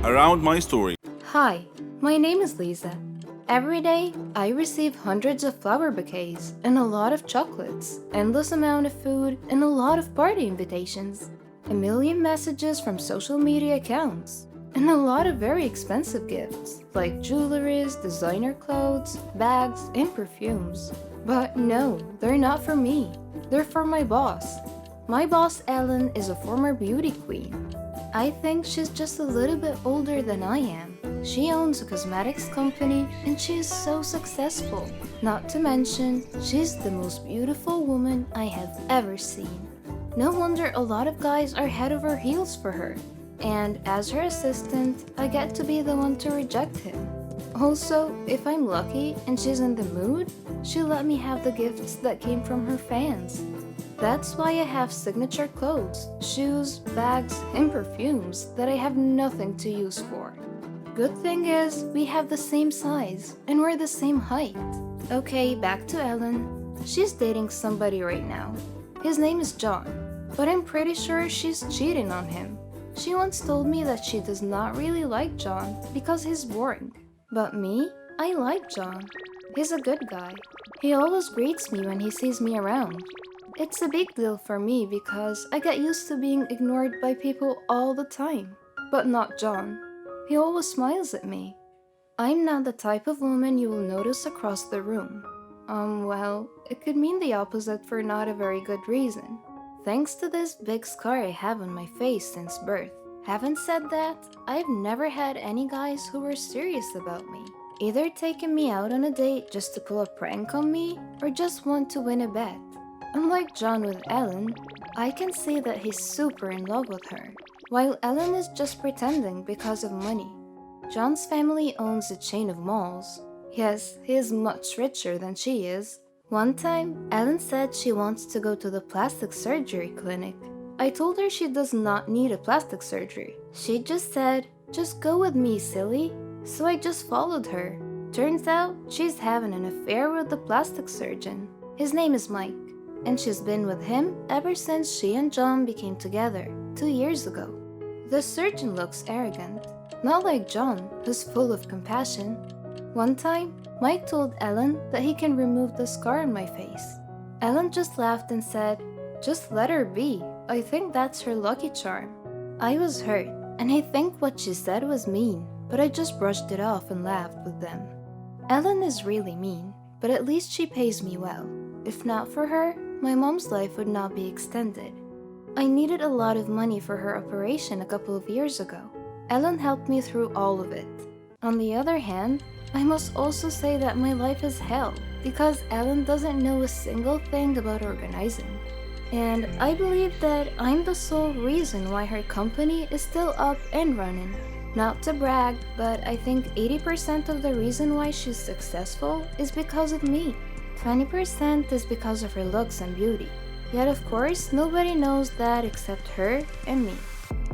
around my story. Hi, my name is Lisa. Every day, I receive hundreds of flower bouquets and a lot of chocolates, endless amount of food, and a lot of party invitations, a million messages from social media accounts, and a lot of very expensive gifts like jewelries, designer clothes, bags, and perfumes. But no, they're not for me. They're for my boss. My boss, Ellen, is a former beauty queen. I think she's just a little bit older than I am. She owns a cosmetics company and she is so successful. Not to mention, she's the most beautiful woman I have ever seen. No wonder a lot of guys are head over heels for her. And as her assistant, I get to be the one to reject him. Also, if I'm lucky and she's in the mood, she'll let me have the gifts that came from her fans. That's why I have signature clothes, shoes, bags, and perfumes that I have nothing to use for. Good thing is, we have the same size, and we're the same height. Okay, back to Ellen. She's dating somebody right now. His name is John, but I'm pretty sure she's cheating on him. She once told me that she does not really like John because he's boring. But me, I like John. He's a good guy. He always greets me when he sees me around. It's a big deal for me because I get used to being ignored by people all the time. But not John. He always smiles at me. I'm not the type of woman you will notice across the room. Well, it could mean the opposite for not a very good reason. Thanks to this big scar I have on my face since birth. Having said that, I've never had any guys who were serious about me. Either taking me out on a date just to pull a prank on me, or just want to win a bet. Unlike John with Ellen, I can see that he's super in love with her, while Ellen is just pretending because of money. John's family owns a chain of malls. Yes, he is much richer than she is. One time, Ellen said she wants to go to the plastic surgery clinic. I told her she does not need a plastic surgery. She just said, "Just go with me, silly." So I just followed her. Turns out, she's having an affair with the plastic surgeon. His name is Mike, and she's been with him ever since she and John became together 2 years ago. The surgeon looks arrogant, not like John, who's full of compassion. One time, Mike told Ellen that he can remove the scar on my face. Ellen just laughed and said, "Just let her be. I think that's her lucky charm." I was hurt, and I think what she said was mean, but I just brushed it off and laughed with them. Ellen is really mean, but at least she pays me well. If not for her, my mom's life would not be extended. I needed a lot of money for her operation a couple of years ago. Ellen helped me through all of it. On the other hand, I must also say that my life is hell because Ellen doesn't know a single thing about organizing. And I believe that I'm the sole reason why her company is still up and running. Not to brag, but I think 80% of the reason why she's successful is because of me. 20% is because of her looks and beauty. Yet of course, nobody knows that except her and me.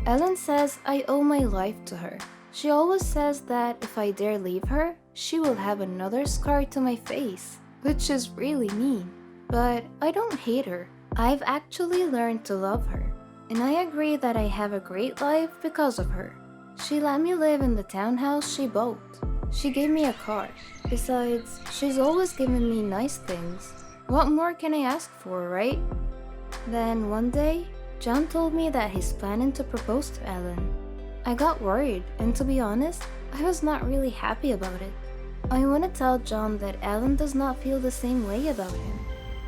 Ellen says I owe my life to her. She always says that if I dare leave her, she will have another scar to my face, which is really mean. But I don't hate her. I've actually learned to love her, and I agree that I have a great life because of her. She let me live in the townhouse she bought. She gave me a car. Besides, she's always given me nice things. What more can I ask for, right? Then one day, John told me that he's planning to propose to Ellen. I got worried, and to be honest, I was not really happy about it. I want to tell John that Ellen does not feel the same way about him.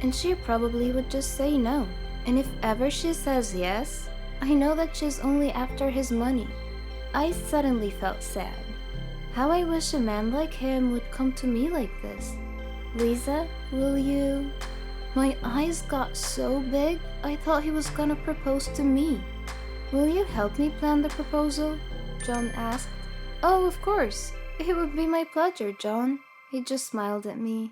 And she probably would just say no. And if ever she says yes, I know that she's only after his money. I suddenly felt sad. How I wish a man like him would come to me like this. "Lisa, will you..." My eyes got so big, I thought he was gonna propose to me. "Will you help me plan the proposal?" John asked. "Oh, of course. It would be my pleasure, John." He just smiled at me.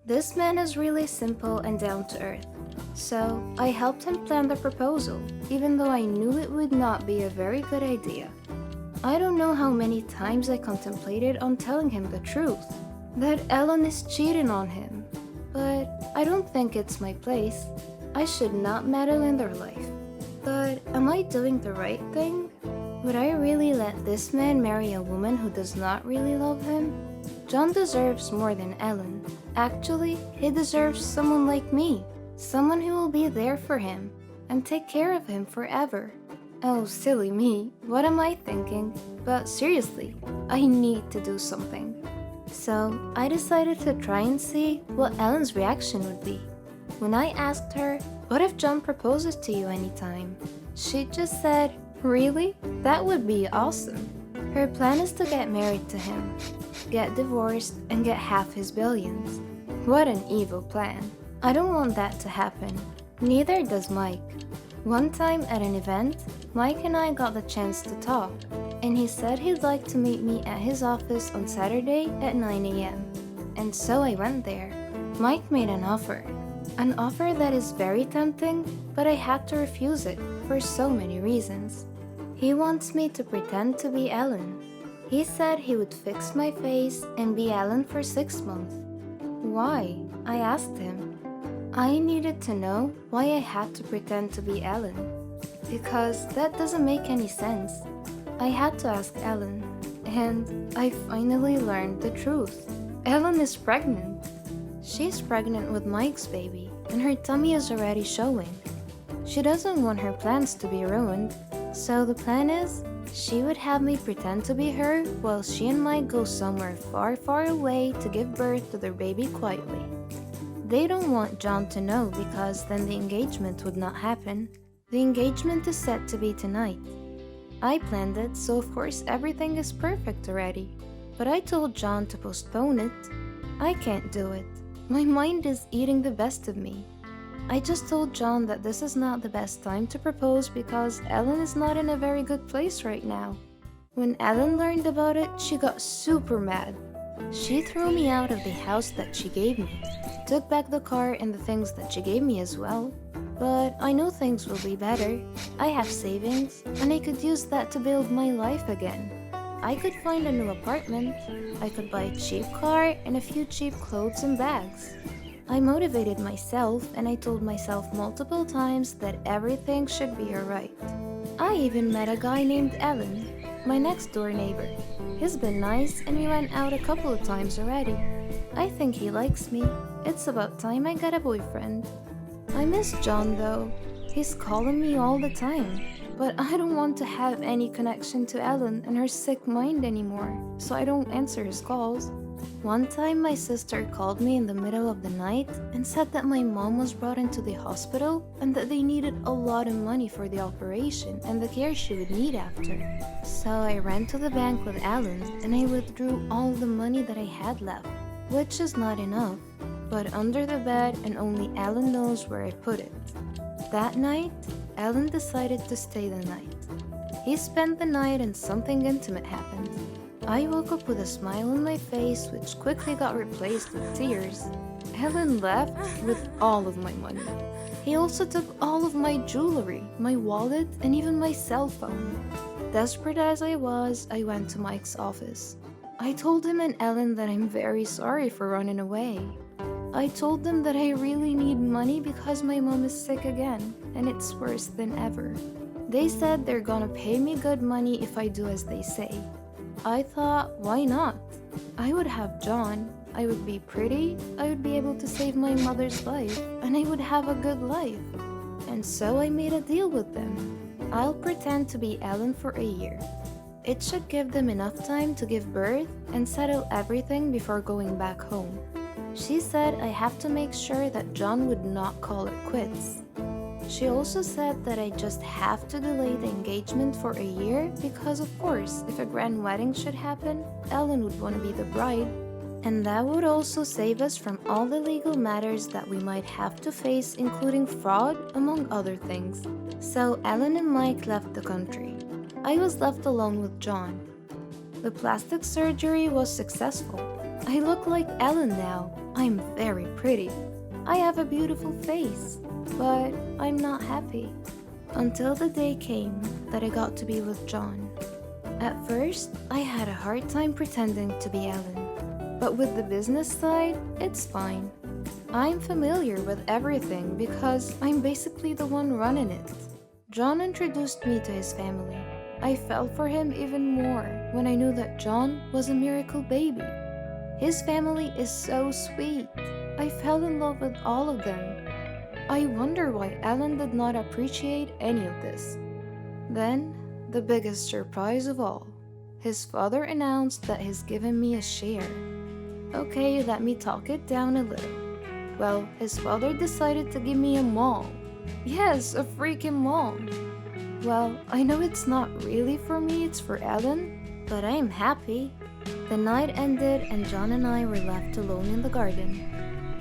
This man is really simple and down to earth. So, I helped him plan the proposal, even though I knew it would not be a very good idea. I don't know how many times I contemplated on telling him the truth, that Ellen is cheating on him. But I don't think it's my place. I should not meddle in their life. But am I doing the right thing? Would I really let this man marry a woman who does not really love him? John deserves more than Ellen. Actually, he deserves someone like me. Someone who will be there for him and take care of him forever. Oh, silly me. What am I thinking? But seriously, I need to do something. So, I decided to try and see what Ellen's reaction would be. When I asked her, "What if John proposes to you anytime?" she just said, "Really? That would be awesome." Her plan is to get married to him, get divorced, and get half his billions. What an evil plan. I don't want that to happen. Neither does Mike. One time at an event, Mike and I got the chance to talk, and he said he'd like to meet me at his office on Saturday at 9 a.m. And so I went there. Mike made an offer that is very tempting, but I had to refuse it for so many reasons. He wants me to pretend to be Ellen. He said he would fix my face and be Ellen for 6 months. Why? I asked him. I needed to know why I had to pretend to be Ellen, because that doesn't make any sense. I had to ask Ellen, and I finally learned the truth. Ellen is pregnant. She's pregnant with Mike's baby, and her tummy is already showing. She doesn't want her plans to be ruined, so the plan is she would have me pretend to be her while she and Mike go somewhere far, far away to give birth to their baby quietly. They don't want John to know because then the engagement would not happen. The engagement is set to be tonight. I planned it, so of course everything is perfect already. But I told John to postpone it. I can't do it. My mind is eating the best of me. I just told John that this is not the best time to propose because Ellen is not in a very good place right now. When Ellen learned about it, she got super mad. She threw me out of the house that she gave me, took back the car and the things that she gave me as well. But I know things will be better. I have savings, and I could use that to build my life again. I could find a new apartment, I could buy a cheap car and a few cheap clothes and bags. I motivated myself and I told myself multiple times that everything should be alright. I even met a guy named Alan, my next door neighbor. He's been nice and we went out a couple of times already. I think he likes me. It's about time I got a boyfriend. I miss John though. He's calling me all the time. But I don't want to have any connection to Ellen and her sick mind anymore, so I don't answer his calls. One time my sister called me in the middle of the night and said that my mom was brought into the hospital and that they needed a lot of money for the operation and the care she would need after. So I ran to the bank with Ellen and I withdrew all the money that I had left, which is not enough, but under the bed and only Ellen knows where I put it. That night, Ellen decided to stay the night. He spent the night and something intimate happened. I woke up with a smile on my face which quickly got replaced with tears. Ellen left with all of my money. He also took all of my jewelry, my wallet, and even my cell phone. Desperate as I was, I went to Mike's office. I told him and Ellen that I'm very sorry for running away. I told them that I really need money because my mom is sick again, and it's worse than ever. They said they're gonna pay me good money if I do as they say. I thought, why not? I would have John, I would be pretty, I would be able to save my mother's life, and I would have a good life. And so I made a deal with them. I'll pretend to be Ellen for a year. It should give them enough time to give birth and settle everything before going back home. She said I have to make sure that John would not call it quits. She also said that I just have to delay the engagement for a year because of course, if a grand wedding should happen, Ellen would want to be the bride. And that would also save us from all the legal matters that we might have to face, including fraud, among other things. So Ellen and Mike left the country. I was left alone with John. The plastic surgery was successful. I look like Ellen now. I'm very pretty. I have a beautiful face, but I'm not happy. Until the day came that I got to be with John. At first, I had a hard time pretending to be Ellen. But with the business side, it's fine. I'm familiar with everything because I'm basically the one running it. John introduced me to his family. I fell for him even more when I knew that John was a miracle baby. His family is so sweet. I fell in love with all of them. I wonder why Ellen did not appreciate any of this. Then, the biggest surprise of all. His father announced that he's given me a share. Okay, let me talk it down a little. Well, his father decided to give me a mall. Yes, a freaking mall. Well, I know it's not really for me, it's for Ellen, but I'm happy. The night ended and John and I were left alone in the garden.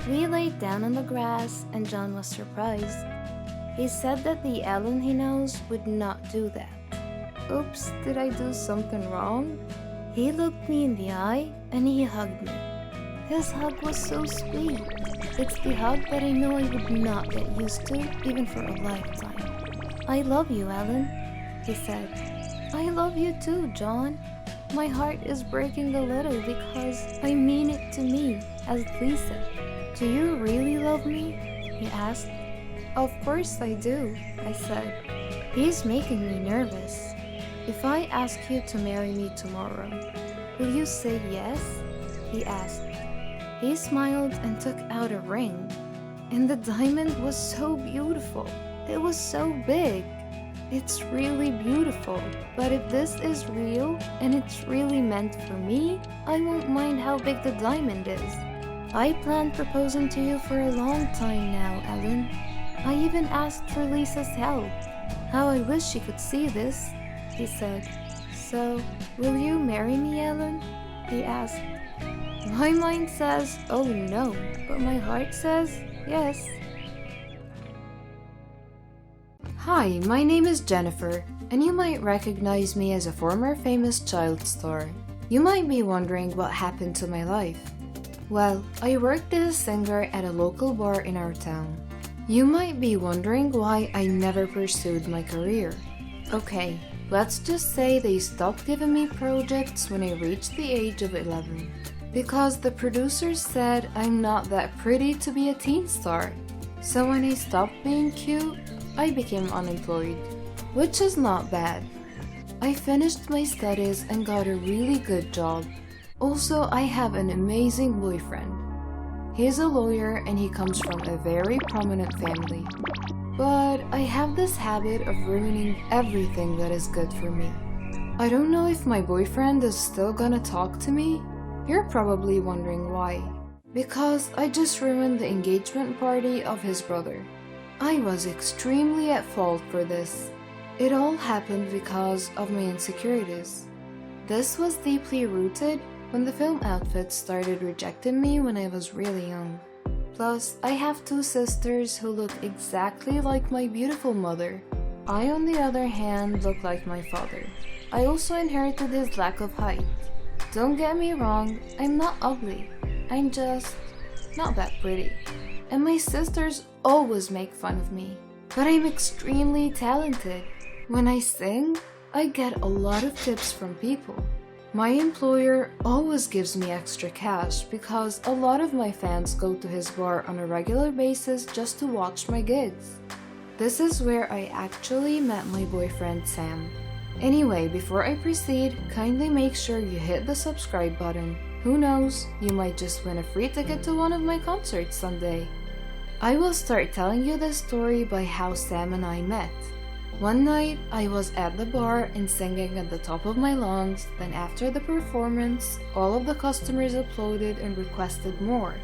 We laid down on the grass and John was surprised. He said that the Ellen he knows would not do that. Oops, did I do something wrong? He looked me in the eye and he hugged me. His hug was so sweet. It's the hug that I know I would not get used to, even for a lifetime. I love you, Ellen, he said. I love you too, John. My heart is breaking a little because I mean it to me, as Lisa. Do you really love me? He asked. Of course I do, I said. He's making me nervous. If I ask you to marry me tomorrow, will you say yes? He asked. He smiled and took out a ring. And the diamond was so beautiful. It was so big. It's really beautiful. But if this is real and it's really meant for me, I won't mind how big the diamond is. I planned proposing to you for a long time now, Ellen. I even asked for Lisa's help. How I wish she could see this, he said. So, will you marry me, Ellen? He asked. My mind says, oh no, but my heart says, yes. Hi, my name is Jennifer, and you might recognize me as a former famous child star. You might be wondering what happened to my life. Well, I worked as a singer at a local bar in our town. You might be wondering why I never pursued my career. Okay, let's just say they stopped giving me projects when I reached the age of 11. Because the producers said I'm not that pretty to be a teen star. So when I stopped being cute, I became unemployed, which is not bad. I finished my studies and got a really good job. Also, I have an amazing boyfriend. He's a lawyer and he comes from a very prominent family. But I have this habit of ruining everything that is good for me. I don't know if my boyfriend is still gonna talk to me. You're probably wondering why. Because I just ruined the engagement party of his brother. I was extremely at fault for this. It all happened because of my insecurities. This was deeply rooted when the film outfit started rejecting me when I was really young. Plus, I have two sisters who look exactly like my beautiful mother. I, on the other hand, look like my father. I also inherited his lack of height. Don't get me wrong, I'm not ugly. I'm just not that pretty. And my sisters always make fun of me. But I'm extremely talented. When I sing, I get a lot of tips from people. My employer always gives me extra cash because a lot of my fans go to his bar on a regular basis just to watch my gigs. This is where I actually met my boyfriend Sam. Anyway, before I proceed, kindly make sure you hit the subscribe button. Who knows, you might just win a free ticket to one of my concerts someday. I will start telling you this story by how Sam and I met. One night, I was at the bar and singing at the top of my lungs, then after the performance, all of the customers applauded and requested more.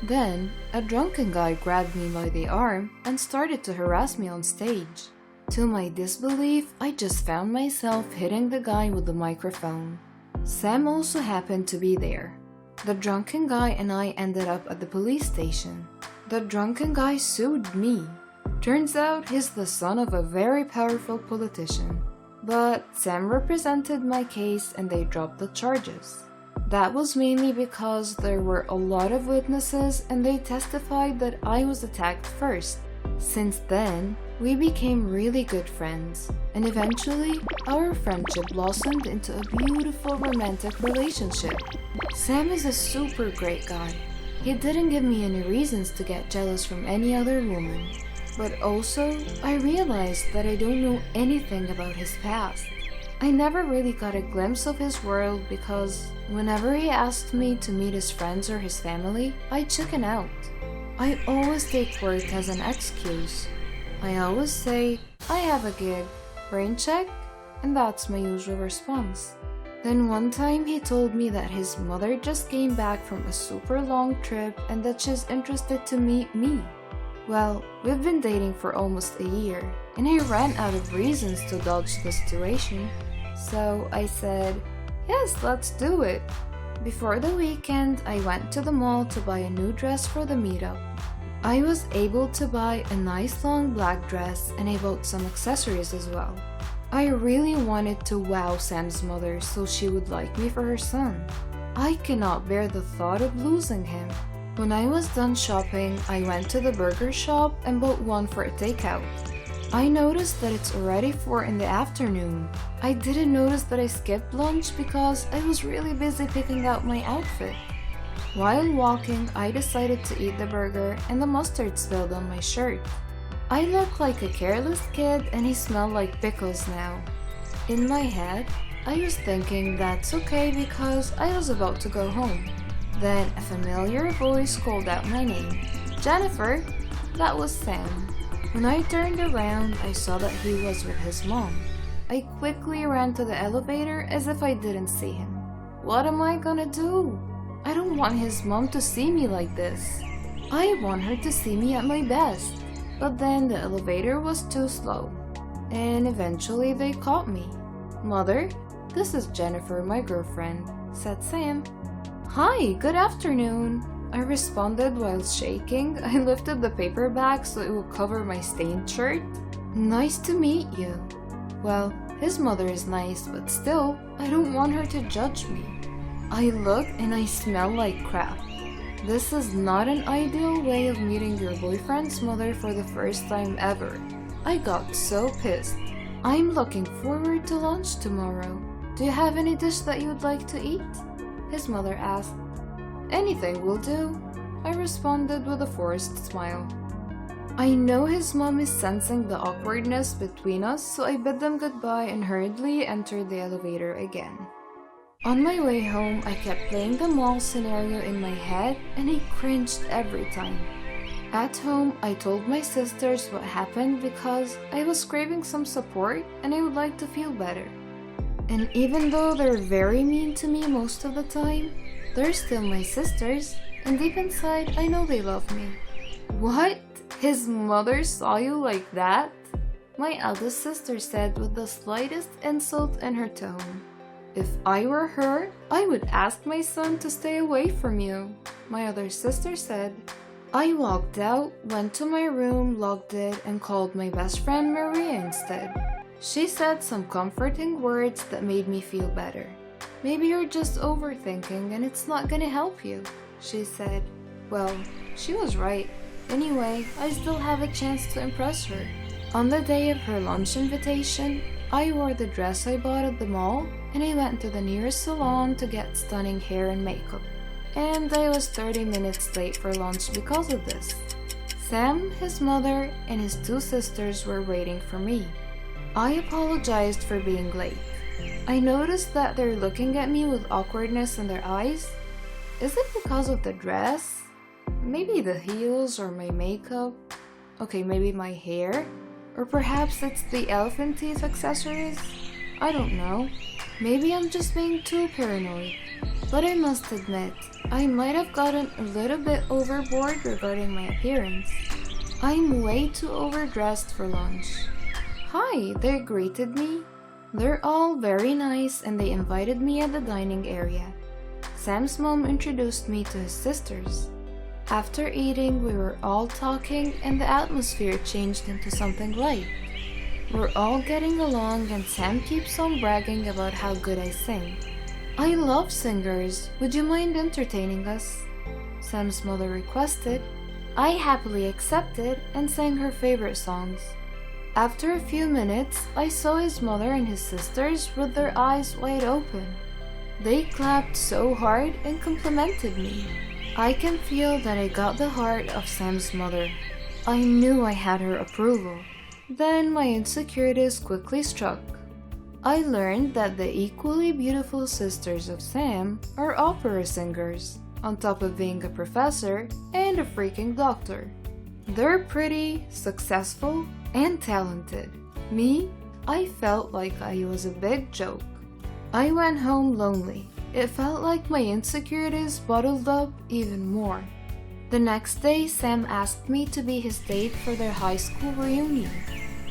Then, a drunken guy grabbed me by the arm and started to harass me on stage. To my disbelief, I just found myself hitting the guy with the microphone. Sam also happened to be there. The drunken guy and I ended up at the police station. The drunken guy sued me. Turns out he's the son of a very powerful politician. But Sam represented my case and they dropped the charges. That was mainly because there were a lot of witnesses and they testified that I was attacked first. Since then, we became really good friends, and eventually, our friendship blossomed into a beautiful romantic relationship. Sam is a super great guy. He didn't give me any reasons to get jealous from any other woman. But also, I realized that I don't know anything about his past. I never really got a glimpse of his world because whenever he asked me to meet his friends or his family, I chicken out. I always take work as an excuse. I always say, I have a gig, brain check, and that's my usual response. Then one time he told me that his mother just came back from a super long trip and that she's interested to meet me. Well, we've been dating for almost a year, and I ran out of reasons to dodge the situation. So I said, yes, let's do it. Before the weekend, I went to the mall to buy a new dress for the meetup. I was able to buy a nice long black dress and I bought some accessories as well. I really wanted to wow Sam's mother so she would like me for her son. I cannot bear the thought of losing him. When I was done shopping, I went to the burger shop and bought one for a takeout. I noticed that it's already 4 in the afternoon. I didn't notice that I skipped lunch because I was really busy picking out my outfit. While walking, I decided to eat the burger and the mustard spilled on my shirt. I look like a careless kid and he smelled like pickles now. In my head, I was thinking that's okay because I was about to go home. Then a familiar voice called out my name. Jennifer! That was Sam. When I turned around, I saw that he was with his mom. I quickly ran to the elevator as if I didn't see him. What am I gonna do? I don't want his mom to see me like this. I want her to see me at my best. But then the elevator was too slow. And eventually they caught me. Mother, this is Jennifer, my girlfriend, said Sam. Hi, good afternoon. I responded while shaking. I lifted the paper bag so it would cover my stained shirt. Nice to meet you. Well, his mother is nice, but still, I don't want her to judge me. I look and I smell like crap. This is not an ideal way of meeting your boyfriend's mother for the first time ever. I got so pissed. I'm looking forward to lunch tomorrow. Do you have any dish that you would like to eat? His mother asked. Anything will do, I responded with a forced smile. I know his mom is sensing the awkwardness between us, so I bid them goodbye and hurriedly entered the elevator again. On my way home, I kept playing the mall scenario in my head and I cringed every time. At home, I told my sisters what happened because I was craving some support and I would like to feel better. And even though they're very mean to me most of the time, they're still my sisters, and deep inside, I know they love me. What? His mother saw you like that? My eldest sister said with the slightest insult in her tone. If I were her, I would ask my son to stay away from you, my other sister said. I walked out, went to my room, logged it, and called my best friend Maria instead. She said some comforting words that made me feel better. Maybe you're just overthinking and it's not gonna help you, she said. Well, she was right. Anyway, I still have a chance to impress her. On the day of her lunch invitation, I wore the dress I bought at the mall and I went to the nearest salon to get stunning hair and makeup. And I was 30 minutes late for lunch because of this. Sam, his mother, and his 2 sisters were waiting for me. I apologized for being late. I noticed that they're looking at me with awkwardness in their eyes. Is it because of the dress? Maybe the heels or my makeup? Okay, maybe my hair? Or perhaps it's the elephant teeth accessories? I don't know. Maybe I'm just being too paranoid. But I must admit, I might have gotten a little bit overboard regarding my appearance. I'm way too overdressed for lunch. Hi, they greeted me. They're all very nice and they invited me at the dining area. Sam's mom introduced me to his sisters. After eating, we were all talking and the atmosphere changed into something light. We're all getting along and Sam keeps on bragging about how good I sing. I love singers. Would you mind entertaining us? Sam's mother requested. I happily accepted and sang her favorite songs. After a few minutes, I saw his mother and his sisters with their eyes wide open. They clapped so hard and complimented me. I can feel that I got the heart of Sam's mother. I knew I had her approval. Then my insecurities quickly struck. I learned that the equally beautiful sisters of Sam are opera singers, on top of being a professor and a freaking doctor. They're pretty, successful, and talented. Me, I felt like I was a big joke. I went home lonely. It felt like my insecurities bottled up even more. The next day, Sam asked me to be his date for their high school reunion.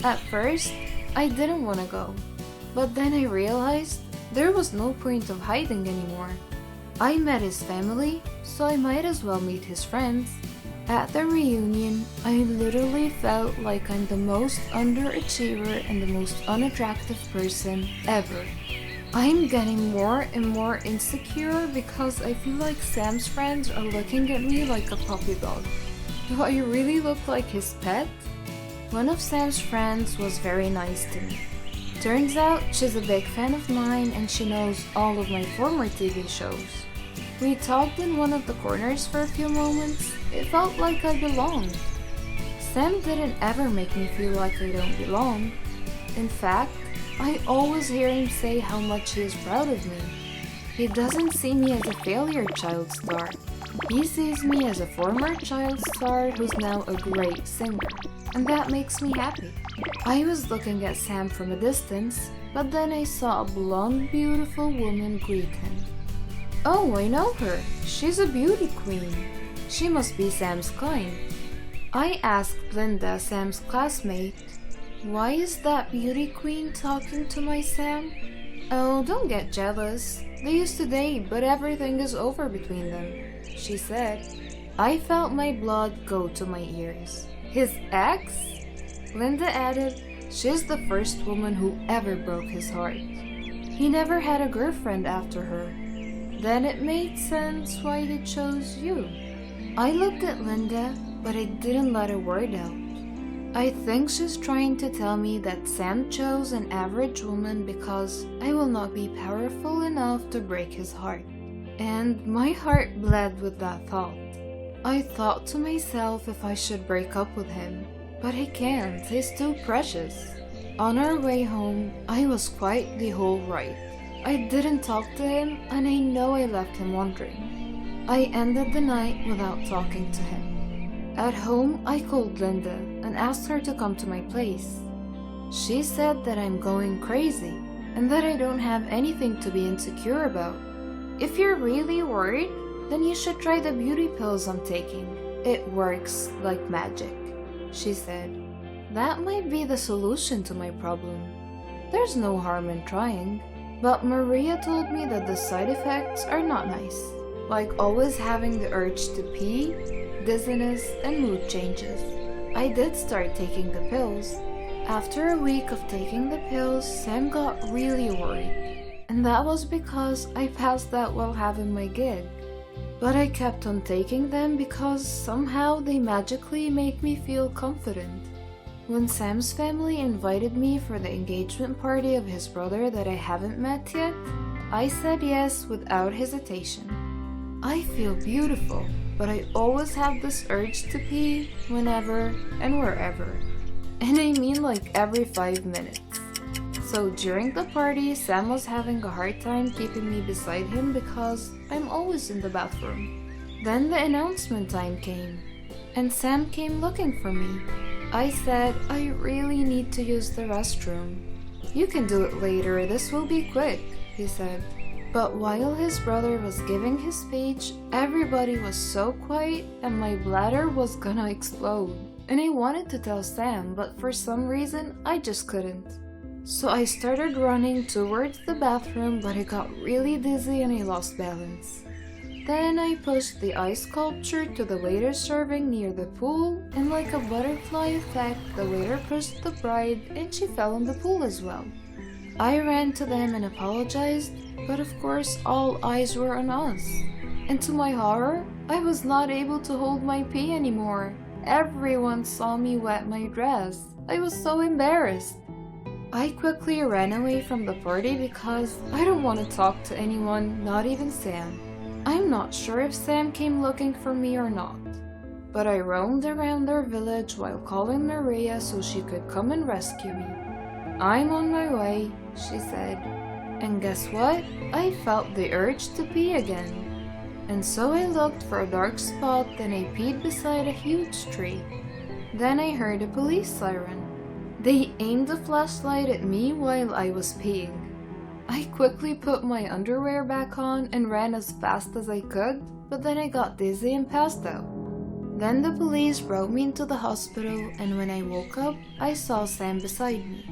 At first, I didn't want to go, but then I realized there was no point of hiding anymore. I met his family, so I might as well meet his friends. At the reunion, I literally felt like I'm the most underachiever and the most unattractive person ever. I'm getting more and more insecure because I feel like Sam's friends are looking at me like a puppy dog. Do I really look like his pet? One of Sam's friends was very nice to me. Turns out she's a big fan of mine and she knows all of my former TV shows. We talked in one of the corners for a few moments. It felt like I belonged. Sam didn't ever make me feel like I don't belong. In fact, I always hear him say how much he is proud of me. He doesn't see me as a failure child star. He sees me as a former child star who's now a great singer, and that makes me happy. I was looking at Sam from a distance, but then I saw a blonde, beautiful woman greet him. Oh, I know her. She's a beauty queen. She must be Sam's kind. I asked Linda, Sam's classmate, why is that beauty queen talking to my Sam? Oh, don't get jealous. They used to date, but everything is over between them, she said. I felt my blood go to my ears. His ex? Linda added, she's the first woman who ever broke his heart. He never had a girlfriend after her. Then it made sense why he chose you. I looked at Linda, but I didn't let a word out. I think she's trying to tell me that Sam chose an average woman because I will not be powerful enough to break his heart. And my heart bled with that thought. I thought to myself if I should break up with him, but I can't, he's too precious. On our way home, I was quite the whole right. I didn't talk to him, and I know I left him wondering. I ended the night without talking to him. At home, I called Linda and asked her to come to my place. She said that I'm going crazy and that I don't have anything to be insecure about. If you're really worried, then you should try the beauty pills I'm taking. It works like magic, she said. That might be the solution to my problem. There's no harm in trying. But Maria told me that the side effects are not nice, like always having the urge to pee, dizziness, and mood changes. I did start taking the pills. After a week of taking the pills, Sam got really worried, and that was because I passed out while having my gig. But I kept on taking them because somehow they magically make me feel confident. When Sam's family invited me for the engagement party of his brother that I haven't met yet, I said yes without hesitation. I feel beautiful, but I always have this urge to pee whenever and wherever. And I mean like every 5 minutes. So during the party, Sam was having a hard time keeping me beside him because I'm always in the bathroom. Then the announcement time came, and Sam came looking for me. I said, I really need to use the restroom. You can do it later, this will be quick, he said. But while his brother was giving his speech, everybody was so quiet and my bladder was gonna explode. And I wanted to tell Sam, but for some reason, I just couldn't. So I started running towards the bathroom, but I got really dizzy and I lost balance. Then I pushed the ice sculpture to the waiter serving near the pool, and like a butterfly effect, the waiter pushed the bride and she fell in the pool as well. I ran to them and apologized, but of course all eyes were on us. And to my horror, I was not able to hold my pee anymore. Everyone saw me wet my dress. I was so embarrassed. I quickly ran away from the party because I don't want to talk to anyone, not even Sam. I'm not sure if Sam came looking for me or not, but I roamed around their village while calling Maria so she could come and rescue me. I'm on my way, she said. And guess what? I felt the urge to pee again. And so I looked for a dark spot and I peed beside a huge tree. Then I heard a police siren. They aimed a flashlight at me while I was peeing. I quickly put my underwear back on and ran as fast as I could, but then I got dizzy and passed out. Then the police brought me into the hospital, and when I woke up, I saw Sam beside me.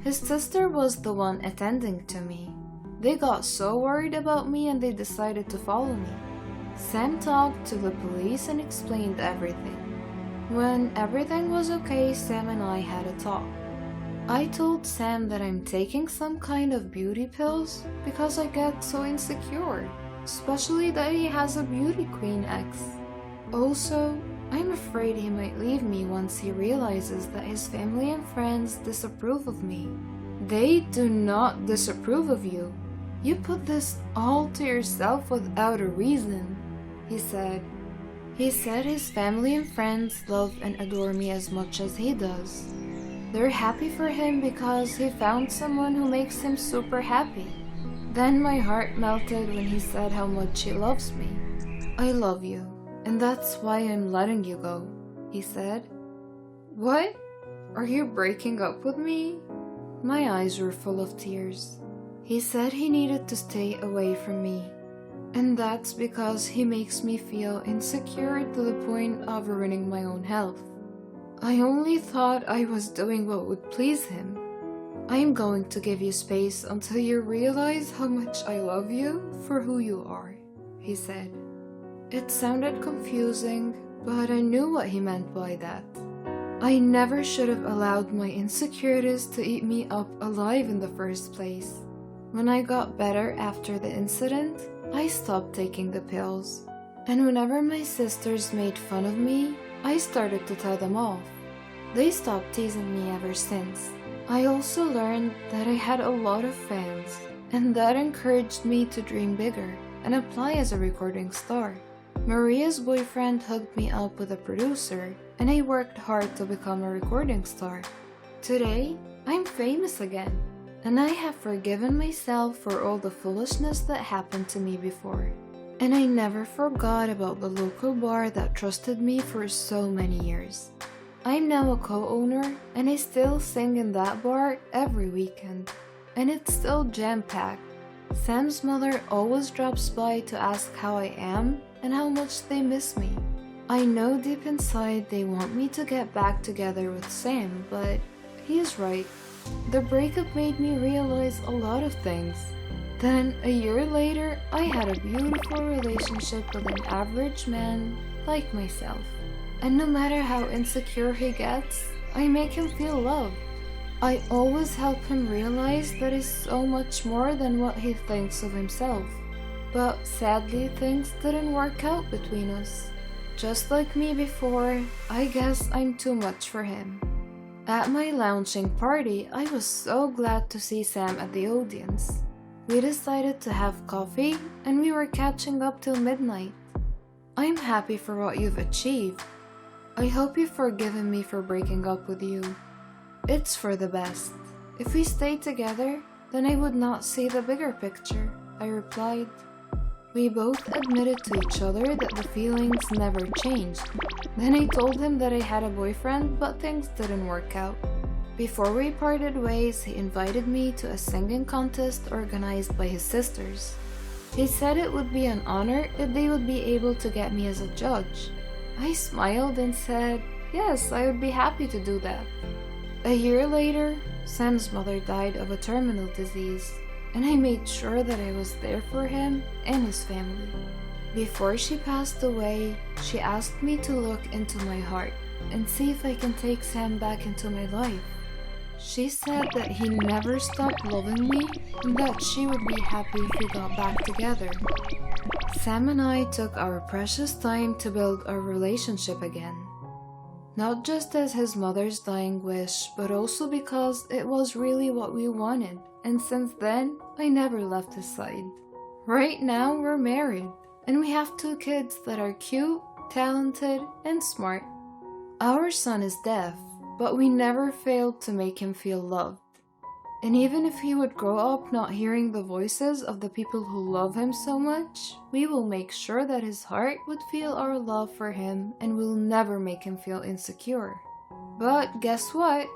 His sister was the one attending to me. They got so worried about me and they decided to follow me. Sam talked to the police and explained everything. When everything was okay, Sam and I had a talk. I told Sam that I'm taking some kind of beauty pills because I get so insecure, especially that he has a beauty queen ex. Also, I'm afraid he might leave me once he realizes that his family and friends disapprove of me. They do not disapprove of you. You put this all to yourself without a reason, he said. He said his family and friends love and adore me as much as he does. They're happy for him because he found someone who makes him super happy. Then my heart melted when he said how much he loves me. I love you, and that's why I'm letting you go, he said. What? Are you breaking up with me? My eyes were full of tears. He said he needed to stay away from me. And that's because he makes me feel insecure to the point of ruining my own health. I only thought I was doing what would please him. I am going to give you space until you realize how much I love you for who you are, he said. It sounded confusing, but I knew what he meant by that. I never should have allowed my insecurities to eat me up alive in the first place. When I got better after the incident, I stopped taking the pills. And whenever my sisters made fun of me, I started to tell them off. They stopped teasing me ever since. I also learned that I had a lot of fans, and that encouraged me to dream bigger and apply as a recording star. Maria's boyfriend hooked me up with a producer, and I worked hard to become a recording star. Today, I'm famous again, and I have forgiven myself for all the foolishness that happened to me before. And I never forgot about the local bar that trusted me for so many years. I'm now a co-owner, and I still sing in that bar every weekend, and it's still jam-packed. Sam's mother always drops by to ask how I am and how much they miss me. I know deep inside they want me to get back together with Sam, but he's right. The breakup made me realize a lot of things. Then, a year later, I had a beautiful relationship with an average man like myself. And no matter how insecure he gets, I make him feel loved. I always help him realize that he's so much more than what he thinks of himself. But sadly, things didn't work out between us. Just like me before, I guess I'm too much for him. At my launching party, I was so glad to see Sam at the audience. We decided to have coffee, and we were catching up till midnight. I'm happy for what you've achieved. I hope you've forgiven me for breaking up with you. It's for the best. If we stayed together, then I would not see the bigger picture, I replied. We both admitted to each other that the feelings never changed. Then I told him that I had a boyfriend, but things didn't work out. Before we parted ways, he invited me to a singing contest organized by his sisters. He said it would be an honor if they would be able to get me as a judge. I smiled and said, yes, I would be happy to do that. A year later, Sam's mother died of a terminal disease, and I made sure that I was there for him and his family. Before she passed away, she asked me to look into my heart and see if I can take Sam back into my life. She said that he never stopped loving me and that she would be happy if we got back together. Sam and I took our precious time to build our relationship again. Not just as his mother's dying wish, but also because it was really what we wanted, and since then, I never left his side. Right now, we're married, and we have 2 kids that are cute, talented, and smart. Our son is deaf, but we never failed to make him feel loved. And even if he would grow up not hearing the voices of the people who love him so much, we will make sure that his heart would feel our love for him and will never make him feel insecure. But guess what?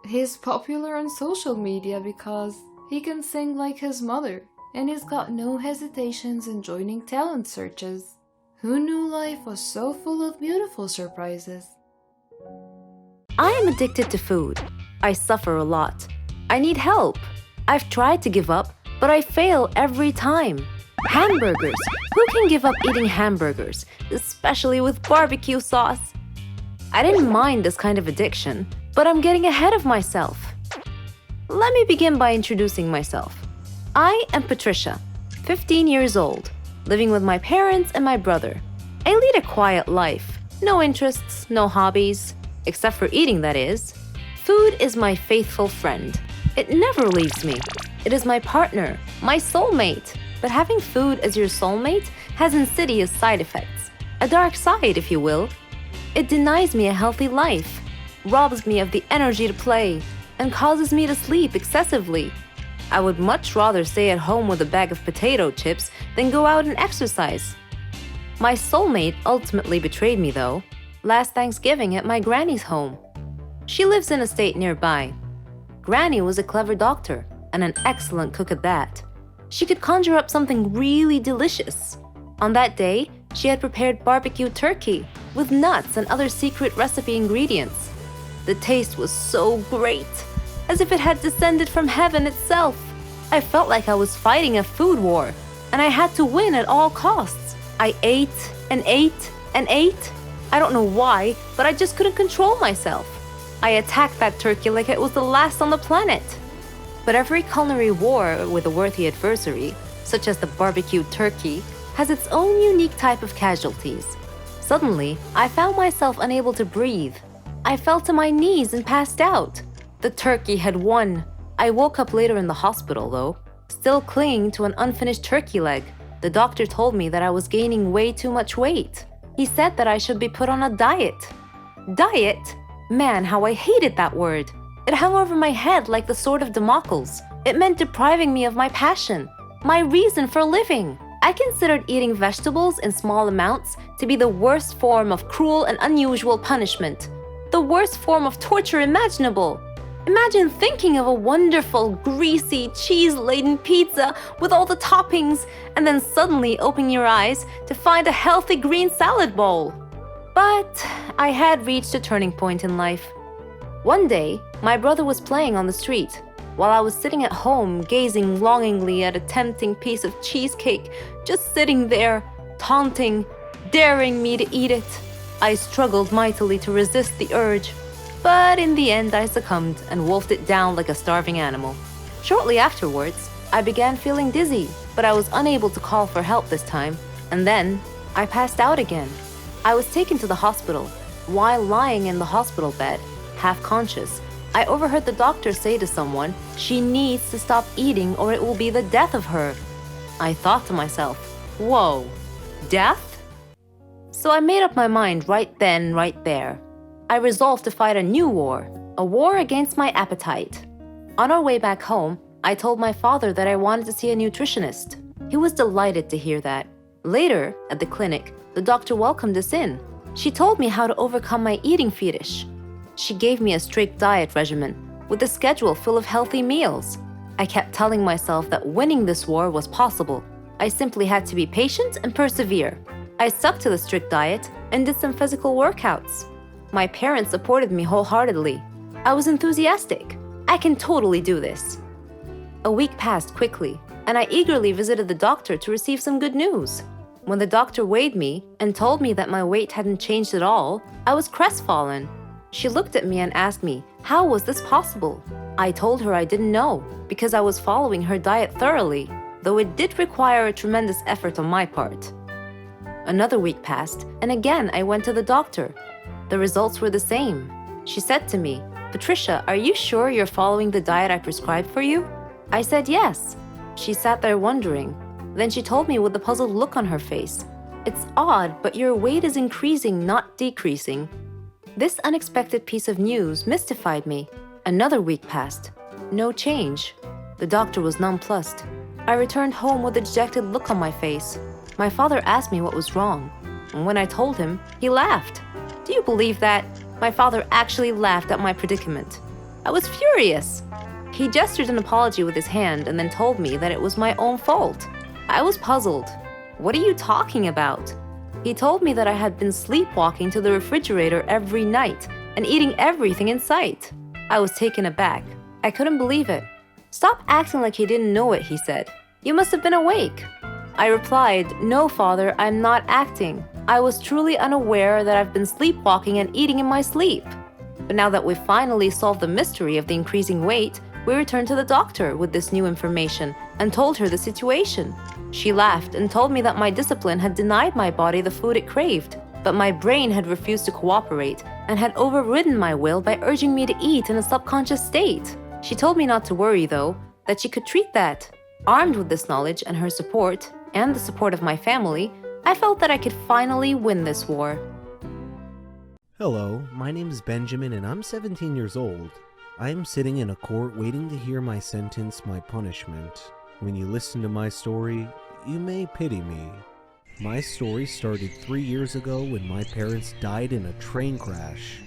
He's popular on social media because he can sing like his mother, and he's got no hesitations in joining talent searches. Who knew life was so full of beautiful surprises? I am addicted to food. I suffer a lot. I need help. I've tried to give up, but I fail every time. Hamburgers. Who can give up eating hamburgers, especially with barbecue sauce? I didn't mind this kind of addiction, but I'm getting ahead of myself. Let me begin by introducing myself. I am Patricia, 15 years old, living with my parents and my brother. I lead a quiet life. No interests, no hobbies, except for eating, that is. Food is my faithful friend. It never leaves me. It is my partner, my soulmate. But having food as your soulmate has insidious side effects. A dark side, if you will. It denies me a healthy life, robs me of the energy to play, and causes me to sleep excessively. I would much rather stay at home with a bag of potato chips than go out and exercise. My soulmate ultimately betrayed me, though, last Thanksgiving at my granny's home. She lives in a state nearby. Granny was a clever doctor and an excellent cook at that. She could conjure up something really delicious. On that day, she had prepared barbecue turkey with nuts and other secret recipe ingredients. The taste was so great, as if it had descended from heaven itself. I felt like I was fighting a food war, and I had to win at all costs. I ate and ate and ate. I don't know why, but I just couldn't control myself. I attacked that turkey like it was the last on the planet. But every culinary war with a worthy adversary, such as the barbecued turkey, has its own unique type of casualties. Suddenly, I found myself unable to breathe. I fell to my knees and passed out. The turkey had won. I woke up later in the hospital, though, still clinging to an unfinished turkey leg. The doctor told me that I was gaining way too much weight. He said that I should be put on a diet. Diet? Man, how I hated that word. It hung over my head like the sword of Damocles. It meant depriving me of my passion, my reason for living. I considered eating vegetables in small amounts to be the worst form of cruel and unusual punishment, the worst form of torture imaginable. Imagine thinking of a wonderful, greasy, cheese-laden pizza with all the toppings and then suddenly opening your eyes to find a healthy green salad bowl. But I had reached a turning point in life. One day, my brother was playing on the street, while I was sitting at home gazing longingly at a tempting piece of cheesecake, just sitting there, taunting, daring me to eat it. I struggled mightily to resist the urge, but in the end I succumbed and wolfed it down like a starving animal. Shortly afterwards, I began feeling dizzy, but I was unable to call for help this time, and then I passed out again. I was taken to the hospital. While lying in the hospital bed, half conscious, I overheard the doctor say to someone, "She needs to stop eating or it will be the death of her." I thought to myself, whoa, death? So I made up my mind right then, right there. I resolved to fight a new war, a war against my appetite. On our way back home, I told my father that I wanted to see a nutritionist. He was delighted to hear that. Later, at the clinic, the doctor welcomed us in. She told me how to overcome my eating fetish. She gave me a strict diet regimen with a schedule full of healthy meals. I kept telling myself that winning this war was possible. I simply had to be patient and persevere. I stuck to the strict diet and did some physical workouts. My parents supported me wholeheartedly. I was enthusiastic. I can totally do this. A week passed quickly, and I eagerly visited the doctor to receive some good news. When the doctor weighed me and told me that my weight hadn't changed at all, I was crestfallen. She looked at me and asked me, how was this possible? I told her I didn't know, because I was following her diet thoroughly, though it did require a tremendous effort on my part. Another week passed, and again I went to the doctor. The results were the same. She said to me, "Patricia, are you sure you're following the diet I prescribed for you?" I said yes. She sat there wondering. Then she told me with a puzzled look on her face, "It's odd, but your weight is increasing, not decreasing." This unexpected piece of news mystified me. Another week passed. No change. The doctor was nonplussed. I returned home with a dejected look on my face. My father asked me what was wrong, and when I told him, he laughed. Do you believe that? My father actually laughed at my predicament. I was furious. He gestured an apology with his hand and then told me that it was my own fault. I was puzzled. What are you talking about? He told me that I had been sleepwalking to the refrigerator every night and eating everything in sight. I was taken aback. I couldn't believe it. Stop acting like you didn't know it, he said. You must have been awake. I replied, no, father, I'm not acting. I was truly unaware that I've been sleepwalking and eating in my sleep. But now that we've finally solved the mystery of the increasing weight, we returned to the doctor with this new information and told her the situation. She laughed and told me that my discipline had denied my body the food it craved, but my brain had refused to cooperate and had overridden my will by urging me to eat in a subconscious state. She told me not to worry, though, that she could treat that. Armed with this knowledge and her support, and the support of my family, I felt that I could finally win this war. Hello, my name is Benjamin and I'm 17 years old. I am sitting in a court waiting to hear my sentence, my punishment. When you listen to my story, you may pity me. My story started 3 years ago when my parents died in a train crash.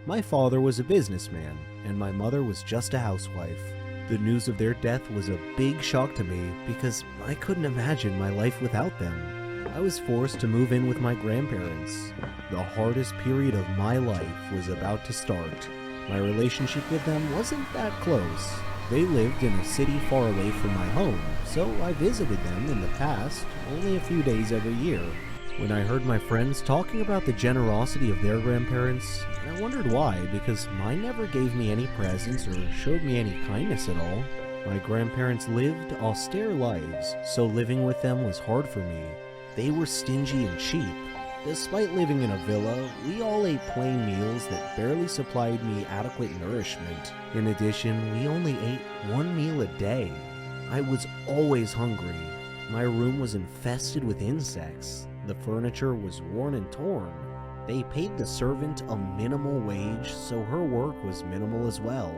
My father was a businessman, and my mother was just a housewife. The news of their death was a big shock to me because I couldn't imagine my life without them. I was forced to move in with my grandparents. The hardest period of my life was about to start. My relationship with them wasn't that close. They lived in a city far away from my home, so I visited them in the past, only a few days every year. When I heard my friends talking about the generosity of their grandparents, I wondered why, because mine never gave me any presents or showed me any kindness at all. My grandparents lived austere lives, so living with them was hard for me. They were stingy and cheap. Despite living in a villa, we all ate plain meals that barely supplied me adequate nourishment. In addition, we only ate one meal a day. I was always hungry. My room was infested with insects. The furniture was worn and torn. They paid the servant a minimal wage, so her work was minimal as well.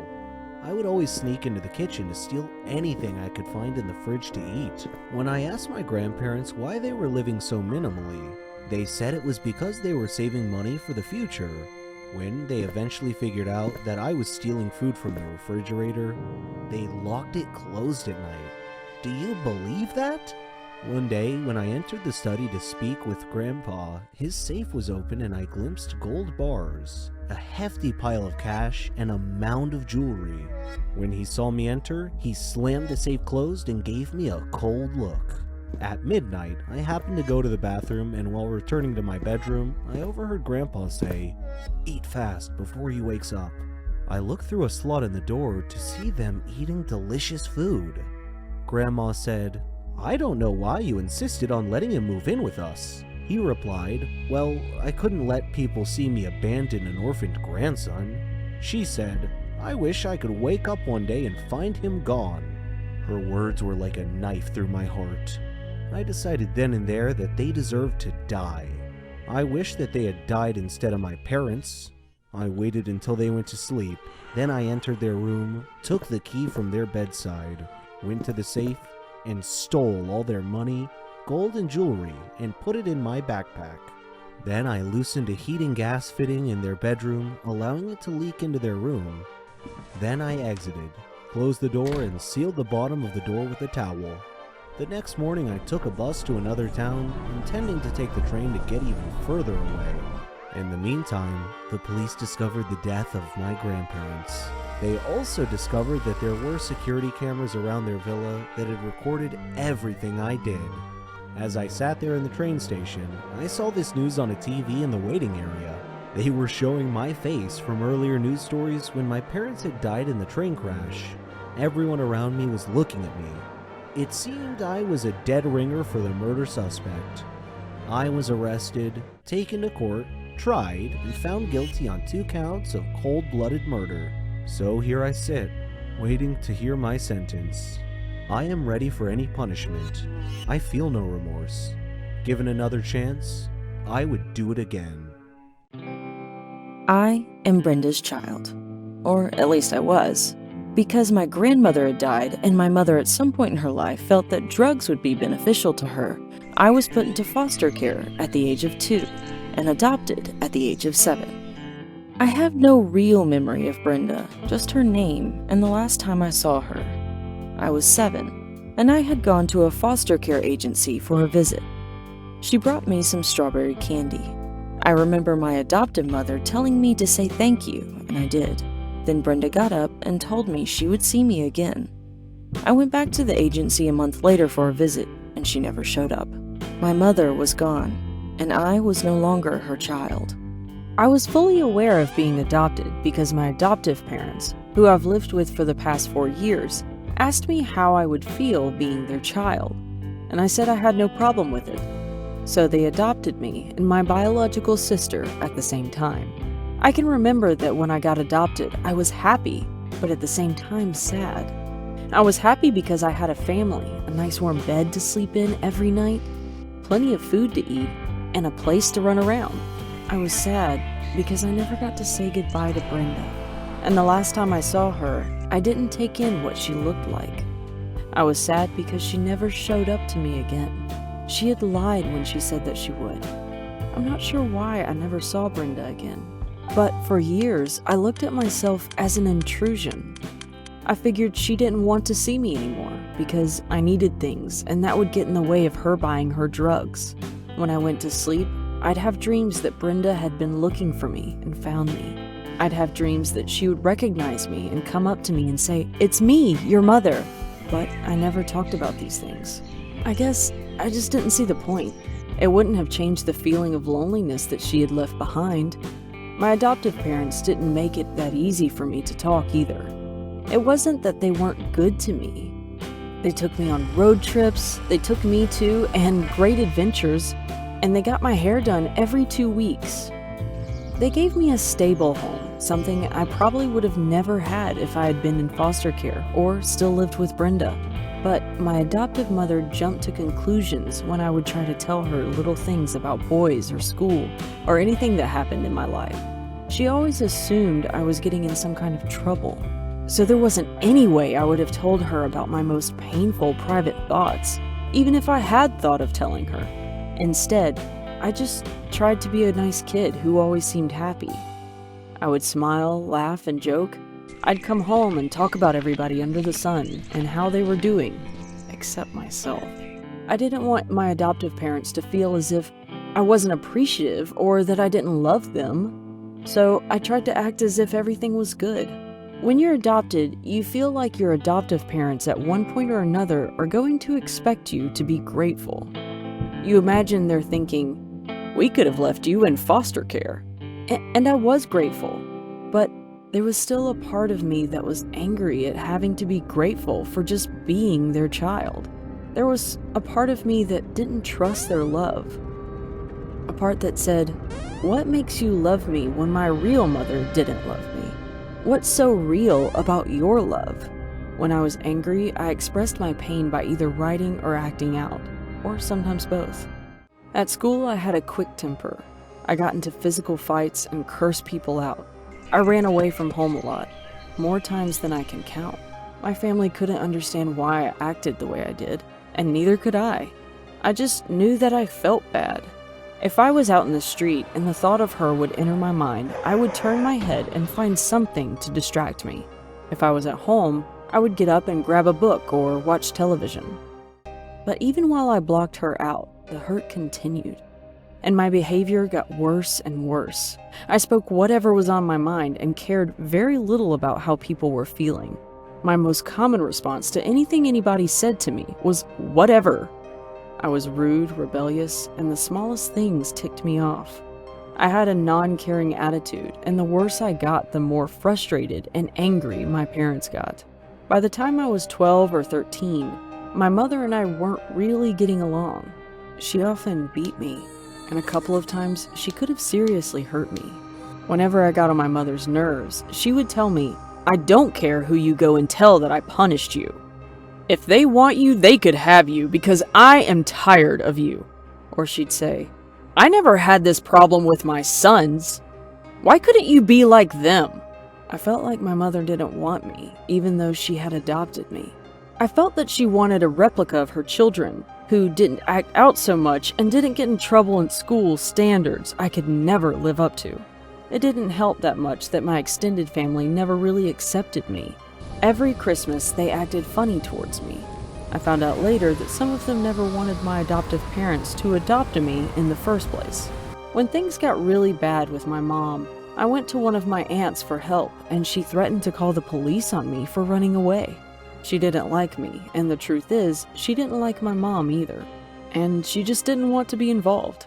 I would always sneak into the kitchen to steal anything I could find in the fridge to eat. When I asked my grandparents why they were living so minimally, they said it was because they were saving money for the future. When they eventually figured out that I was stealing food from the refrigerator, they locked it closed at night. Do you believe that? One day, when I entered the study to speak with Grandpa, his safe was open and I glimpsed gold bars, a hefty pile of cash, and a mound of jewelry. When he saw me enter, he slammed the safe closed and gave me a cold look. At midnight, I happened to go to the bathroom, and while returning to my bedroom, I overheard Grandpa say, "Eat fast before he wakes up." I looked through a slot in the door to see them eating delicious food. Grandma said, "I don't know why you insisted on letting him move in with us." He replied, "Well, I couldn't let people see me abandon an orphaned grandson." She said, "I wish I could wake up one day and find him gone." Her words were like a knife through my heart. I decided then and there that they deserved to die. I wished that they had died instead of my parents. I waited until they went to sleep. Then I entered their room, took the key from their bedside, went to the safe, and stole all their money, gold, and jewelry, and put it in my backpack. Then I loosened a heating gas fitting in their bedroom, allowing it to leak into their room. Then I exited, closed the door, and sealed the bottom of the door with a towel. The next morning I took a bus to another town, intending to take the train to get even further away. In the meantime, the police discovered the death of my grandparents. They also discovered that there were security cameras around their villa that had recorded everything I did. As I sat there in the train station, I saw this news on a TV in the waiting area. They were showing my face from earlier news stories when my parents had died in the train crash. Everyone around me was looking at me. It seemed I was a dead ringer for the murder suspect. I was arrested, taken to court, tried, and found guilty on 2 counts of cold-blooded murder. So here I sit, waiting to hear my sentence. I am ready for any punishment. I feel no remorse. Given another chance, I would do it again. I am Brenda's child. Or at least I was. Because my grandmother had died and my mother at some point in her life felt that drugs would be beneficial to her, I was put into foster care at the age of 2 and adopted at the age of 7. I have no real memory of Brenda, just her name and the last time I saw her. I was 7, and I had gone to a foster care agency for a visit. She brought me some strawberry candy. I remember my adoptive mother telling me to say thank you, and I did. Then Brenda got up and told me she would see me again. I went back to the agency a month later for a visit, and she never showed up. My mother was gone, and I was no longer her child. I was fully aware of being adopted because my adoptive parents, who I've lived with for the past 4 years, asked me how I would feel being their child, and I said I had no problem with it. So they adopted me and my biological sister at the same time. I can remember that when I got adopted, I was happy, but at the same time sad. I was happy because I had a family, a nice warm bed to sleep in every night, plenty of food to eat, and a place to run around. I was sad because I never got to say goodbye to Brenda, and the last time I saw her, I didn't take in what she looked like. I was sad because she never showed up to me again. She had lied when she said that she would. I'm not sure why I never saw Brenda again, but for years I looked at myself as an intrusion. I figured she didn't want to see me anymore because I needed things, and that would get in the way of her buying her drugs. When I went to sleep, I'd have dreams that Brenda had been looking for me and found me. I'd have dreams that she would recognize me and come up to me and say, "It's me, your mother." But I never talked about these things. I guess I just didn't see the point. It wouldn't have changed the feeling of loneliness that she had left behind. My adoptive parents didn't make it that easy for me to talk either. It wasn't that they weren't good to me. They took me on road trips, they took me to and great adventures, and they got my hair done every 2 weeks. They gave me a stable home, something I probably would have never had if I had been in foster care or still lived with Brenda. But my adoptive mother jumped to conclusions when I would try to tell her little things about boys or school or anything that happened in my life. She always assumed I was getting in some kind of trouble. So there wasn't any way I would have told her about my most painful private thoughts, even if I had thought of telling her. Instead, I just tried to be a nice kid who always seemed happy. I would smile, laugh, and joke. I'd come home and talk about everybody under the sun and how they were doing, except myself. I didn't want my adoptive parents to feel as if I wasn't appreciative or that I didn't love them, so I tried to act as if everything was good. When you're adopted, you feel like your adoptive parents at one point or another are going to expect you to be grateful. You imagine they're thinking, "We could have left you in foster care." And I was grateful, but there was still a part of me that was angry at having to be grateful for just being their child. There was a part of me that didn't trust their love. A part that said, "What makes you love me when my real mother didn't love me? What's so real about your love?" When I was angry, I expressed my pain by either writing or acting out, or sometimes both. At school, I had a quick temper. I got into physical fights and cursed people out. I ran away from home a lot, more times than I can count. My family couldn't understand why I acted the way I did, and neither could I. I just knew that I felt bad. If I was out in the street and the thought of her would enter my mind, I would turn my head and find something to distract me. If I was at home, I would get up and grab a book or watch television. But even while I blocked her out, the hurt continued, and my behavior got worse and worse. I spoke whatever was on my mind and cared very little about how people were feeling. My most common response to anything anybody said to me was, "Whatever." I was rude, rebellious, and the smallest things ticked me off. I had a non-caring attitude, and the worse I got, the more frustrated and angry my parents got. By the time I was 12 or 13, my mother and I weren't really getting along. She often beat me, and a couple of times she could have seriously hurt me. Whenever I got on my mother's nerves, she would tell me, "I don't care who you go and tell that I punished you. If they want you, they could have you because I am tired of you." Or she'd say, "I never had this problem with my sons. Why couldn't you be like them?" I felt like my mother didn't want me, even though she had adopted me. I felt that she wanted a replica of her children, who didn't act out so much and didn't get in trouble in school standards I could never live up to. It didn't help that much that my extended family never really accepted me. Every Christmas, they acted funny towards me. I found out later that some of them never wanted my adoptive parents to adopt me in the first place. When things got really bad with my mom, I went to one of my aunts for help, and she threatened to call the police on me for running away. She didn't like me, and the truth is, she didn't like my mom either, and she just didn't want to be involved.